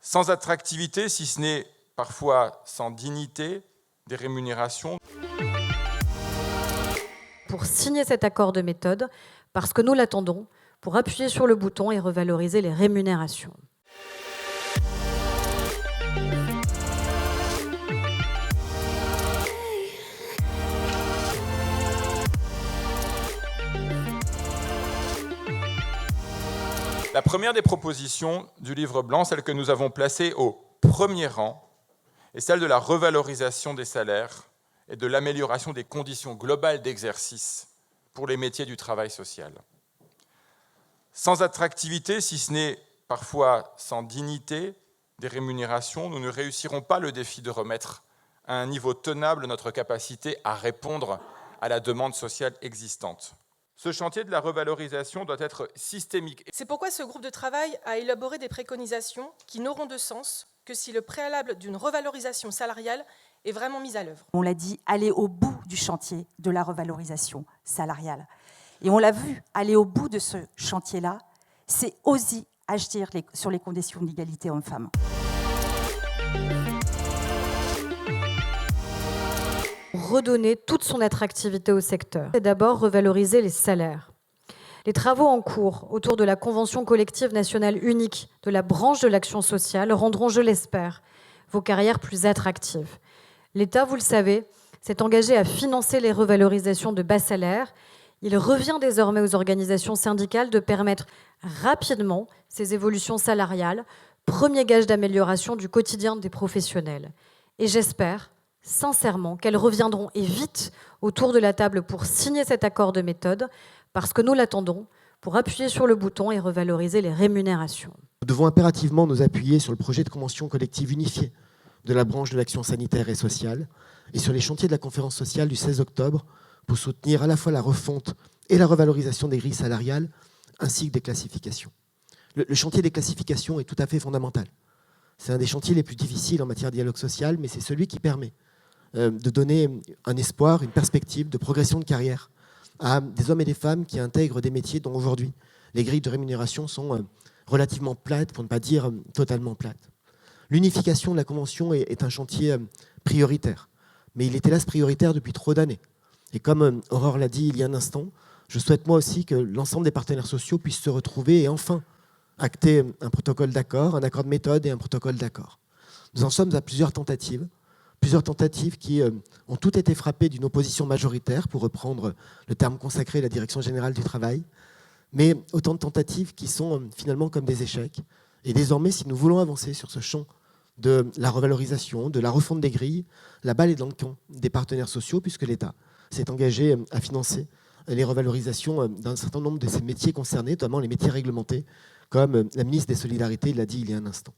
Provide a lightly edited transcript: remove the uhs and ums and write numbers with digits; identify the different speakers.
Speaker 1: sans attractivité, si ce n'est parfois sans dignité, des rémunérations.
Speaker 2: Pour signer cet accord de méthode, parce que nous l'attendons, pour appuyer sur le bouton et revaloriser les rémunérations.
Speaker 1: La première des propositions du livre blanc, celle que nous avons placée au premier rang, est celle de la revalorisation des salaires et de l'amélioration des conditions globales d'exercice pour les métiers du travail social. Sans attractivité, si ce n'est parfois sans dignité des rémunérations, nous ne réussirons pas le défi de remettre à un niveau tenable notre capacité à répondre à la demande sociale existante. Ce chantier de la revalorisation doit être systémique.
Speaker 3: C'est pourquoi ce groupe de travail a élaboré des préconisations qui n'auront de sens que si le préalable d'une revalorisation salariale est vraiment mis à l'œuvre.
Speaker 4: On l'a dit, aller au bout du chantier de la revalorisation salariale. Et on l'a vu, aller au bout de ce chantier-là, c'est aussi agir sur les conditions d'égalité hommes-femmes.
Speaker 2: Redonner toute son attractivité au secteur. Et d'abord, revaloriser les salaires. Les travaux en cours autour de la Convention collective nationale unique de la branche de l'action sociale rendront, je l'espère, vos carrières plus attractives. L'État, vous le savez, s'est engagé à financer les revalorisations de bas salaires. Il revient désormais aux organisations syndicales de permettre rapidement ces évolutions salariales, premier gage d'amélioration du quotidien des professionnels. Et j'espère sincèrement qu'elles reviendront et vite autour de la table pour signer cet accord de méthode, parce que nous l'attendons pour appuyer sur le bouton et revaloriser les rémunérations.
Speaker 5: Nous devons impérativement nous appuyer sur le projet de convention collective unifiée de la branche de l'action sanitaire et sociale et sur les chantiers de la conférence sociale du 16 octobre pour soutenir à la fois la refonte et la revalorisation des grilles salariales ainsi que des classifications. Le chantier des classifications est tout à fait fondamental. C'est un des chantiers les plus difficiles en matière de dialogue social, mais c'est celui qui permet de donner un espoir, une perspective de progression de carrière à des hommes et des femmes qui intègrent des métiers dont aujourd'hui les grilles de rémunération sont relativement plates, pour ne pas dire totalement plates. L'unification de la Convention est un chantier prioritaire, mais il est hélas prioritaire depuis trop d'années. Et comme Aurore l'a dit il y a un instant, je souhaite moi aussi que l'ensemble des partenaires sociaux puissent se retrouver et enfin acter un protocole d'accord, un accord de méthode et un protocole d'accord. Nous en sommes à plusieurs tentatives qui ont toutes été frappées d'une opposition majoritaire, pour reprendre le terme consacré à la Direction générale du travail, mais autant de tentatives qui sont finalement comme des échecs. Et désormais, si nous voulons avancer sur ce champ de la revalorisation, de la refonte des grilles, la balle est dans le camp des partenaires sociaux, puisque l'État s'est engagé à financer les revalorisations d'un certain nombre de ces métiers concernés, notamment les métiers réglementés, comme la ministre des Solidarités l'a dit il y a un instant.